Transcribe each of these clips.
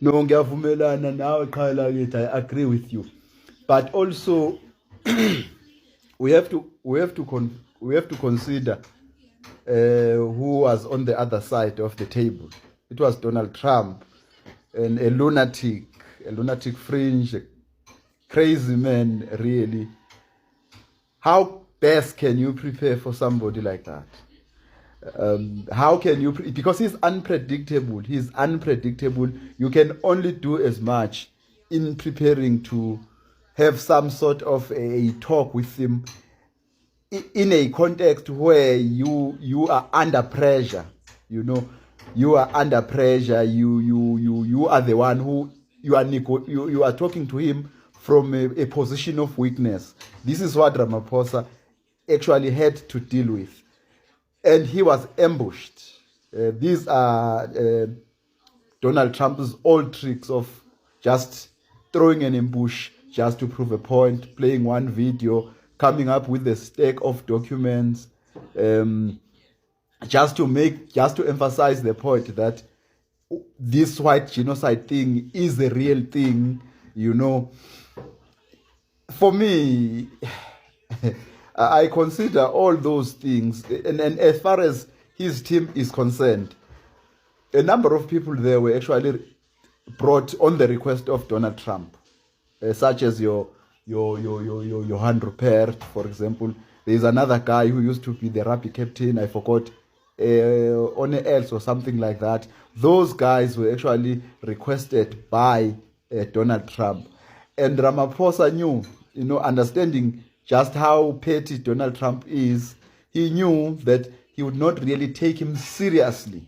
No, ngiyavumelana nawe qhala kithi. I agree with you. But also we have to consider who was on the other side of the table. It was Donald Trump, and a lunatic fringe, a crazy man, really. How best can you prepare for somebody like that? How can you because he's unpredictable. You can only do as much in preparing to have some sort of a talk with him in a context where you are under pressure. You are under pressure. You are the one who you are talking to him from a position of weakness. This is what Ramaphosa actually had to deal with, and he was ambushed. These are Donald Trump's old tricks of just throwing an ambush just to prove a point, playing one video, coming up with a stack of documents, just to emphasize the point that this white genocide thing is the real thing. For me, I consider all those things, and as far as his team is concerned, a number of people there were actually brought on the request of Donald Trump, such as your Johan Rupert, for example. There is another guy who used to be the rugby captain. I forgot, One else or something like that. Those guys were actually requested by Donald Trump, and Ramaphosa knew, understanding just how petty Donald Trump is, he knew that he would not really take him seriously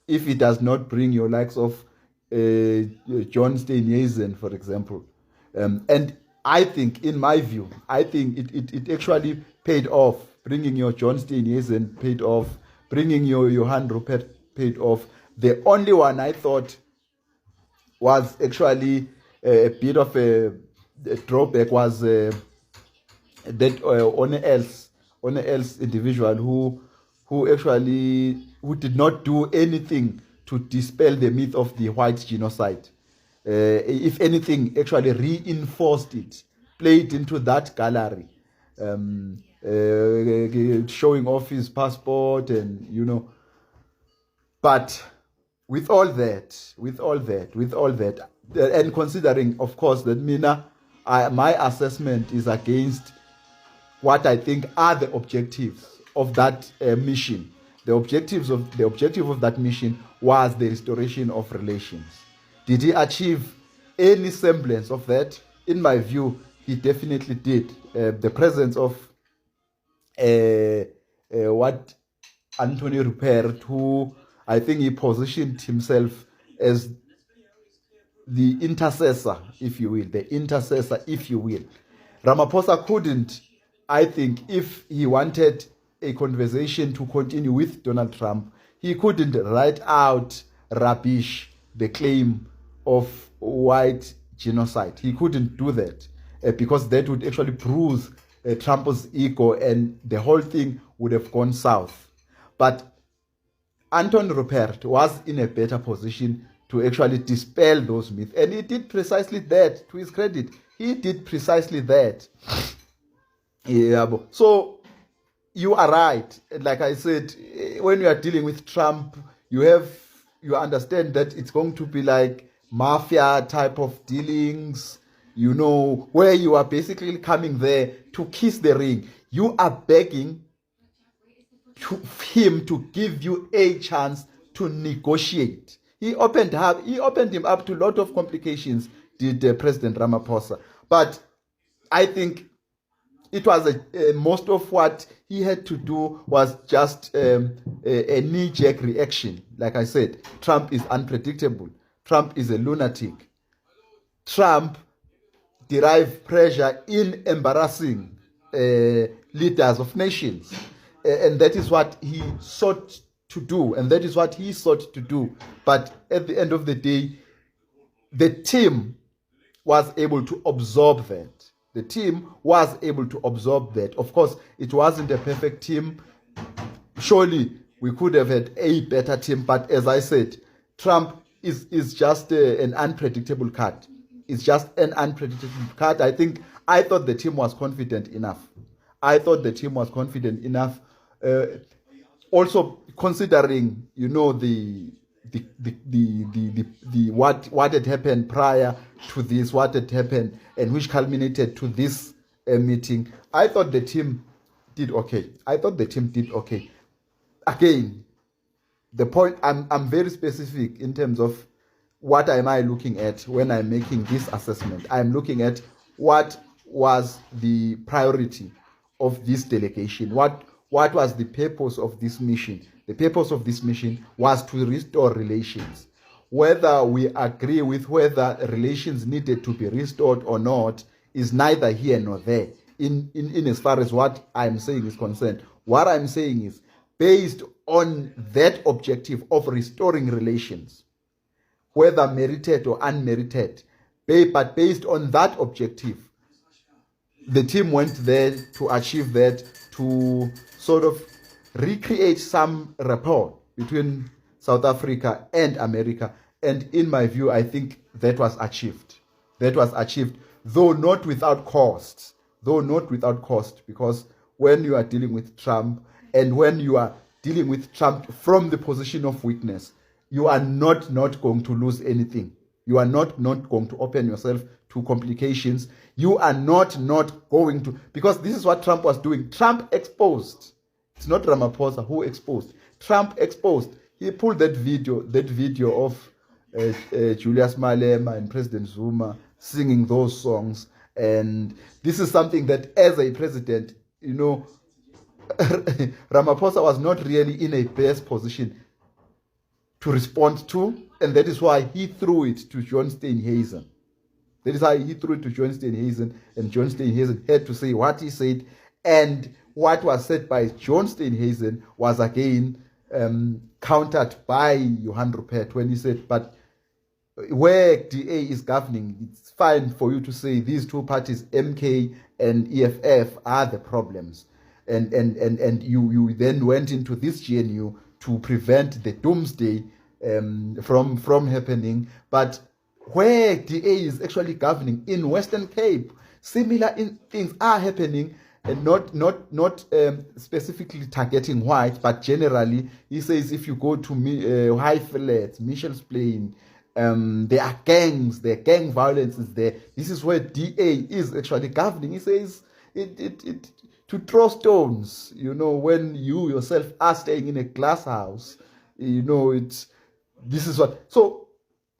if he does not bring your likes of John Steenhuisen, for example. And I think, in my view, it actually paid off. Bringing your John Steenhuisen paid off. Bringing your Johan Rupert paid off. The only one I thought was actually a bit of a drawback was that One else individual who did not do anything to dispel the myth of the white genocide. If anything, actually reinforced it, played into that gallery, showing off his passport and. But with all that, and considering, of course, that my assessment is against what I think are the objectives of that mission. The objective of that mission was the restoration of relations. Did he achieve any semblance of that? In my view, he definitely did. The presence of what Anthony Rupert, who I think he positioned himself as the intercessor, if you will. Ramaphosa couldn't, I think, if he wanted a conversation to continue with Donald Trump, he couldn't write out rubbish, the claim of white genocide. He couldn't do that because that would actually bruise Trump's ego and the whole thing would have gone south. But Anton Rupert was in a better position to actually dispel those myths. And he did precisely that, to his credit. He did precisely that. Yeah. So you are right. Like I said, when you are dealing with Trump, you understand that it's going to be like mafia type of dealings, where you are basically coming there to kiss the ring. You are begging him to give you a chance to negotiate. He opened him up to a lot of complications, did President Ramaphosa. But I think it was most of what he had to do was just a knee-jerk reaction. Like I said, Trump is unpredictable. Trump is a lunatic. Trump derives pleasure in embarrassing leaders of nations. And that is what he sought to do. But at the end of the day, the team was able to absorb that. Of course, it wasn't a perfect team. Surely we could have had a better team. But as I said, Trump is just an unpredictable card. It's just an unpredictable card. I thought the team was confident enough. I thought the team was confident enough. Also considering, the what had happened prior to this, what had happened, and which culminated to this meeting. I thought the team did okay. Again, the point, I'm very specific in terms of what am I looking at when I'm making this assessment. I'm looking at what was the priority of this delegation. What was the purpose of this mission? The purpose of this mission was to restore relations. Whether we agree with whether relations needed to be restored or not is neither here nor there in as far as what I'm saying is concerned. What I'm saying is, based on that objective of restoring relations, whether merited or unmerited, but based on that objective, the team went there to achieve that, to sort of recreate some rapport between South Africa and America. And in my view, I think that was achieved. Though not without cost. Because when you are dealing with Trump, and when you are dealing with Trump from the position of weakness, you are not going to lose anything. You are not going to open yourself to complications. You are not going to, because this is what Trump was doing. Trump exposed. It's not Ramaphosa who exposed. Trump exposed. He pulled that video of Julius Malema and President Zuma singing those songs. And this is something that, as a president, Ramaphosa was not really in a best position to respond to, and that is why he threw it to John Steenhuisen. And John Steenhuisen had to say what he said, and what was said by John Steenhuisen was again countered by Johan Rupert when he said, but where DA is governing, it's fine for you to say these two parties, MK and EFF, are the problems. And you then went into this GNU to prevent the doomsday from happening. But where DA is actually governing, in Western Cape, similar things are happening, and not specifically targeting white, but generally. He says if you go to High Flats, Mitchell's Plain, there are gangs, there gang violence is there. This is where DA is actually governing. He says it to throw stones, when you yourself are staying in a glass house, this is what. So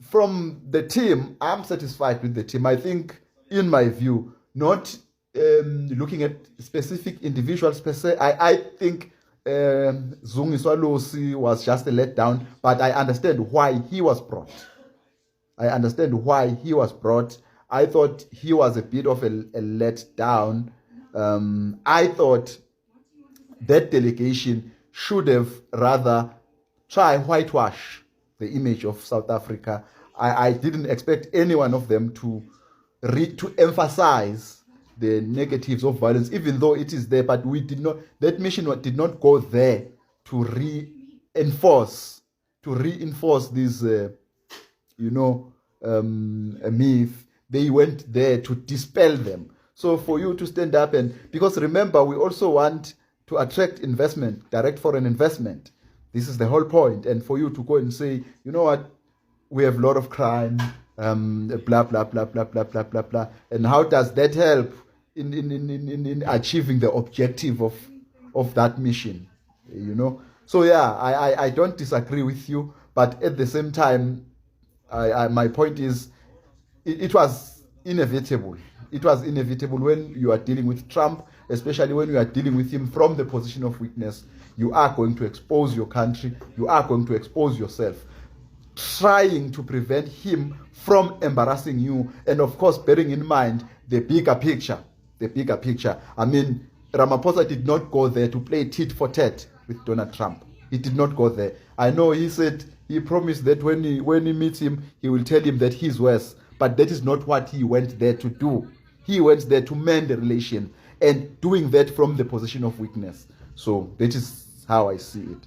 from the team, I'm satisfied with the team. I think, in my view, not looking at specific individuals per se, I think Zungiswa Losi was just a letdown, but I understand why he was brought. I thought he was a bit of a letdown. I thought that delegation should have rather try whitewash the image of South Africa. I didn't expect any one of them to emphasize the negatives of violence, even though it is there. But that mission did not go there to reinforce this, a myth. They went there to dispel them. So for you to stand up because remember, we also want to attract investment, direct foreign investment. This is the whole point. And for you to go and say, you know what, we have a lot of crime, blah, blah, blah, blah, blah, blah, blah, blah. And how does that help in achieving the objective of that mission? So yeah, I don't disagree with you, but at the same time, my point is, it was inevitable. It was inevitable when you are dealing with Trump, especially when you are dealing with him from the position of weakness. You are going to expose your country. You are going to expose yourself, trying to prevent him from embarrassing you. And of course, bearing in mind the bigger picture. I mean, Ramaphosa did not go there to play tit for tat with Donald Trump. He did not go there. I know he said, he promised that when he meets him, he will tell him that he's worse. But that is not what he went there to do. He went there to mend the relation, and doing that from the position of weakness. So that is how I see it.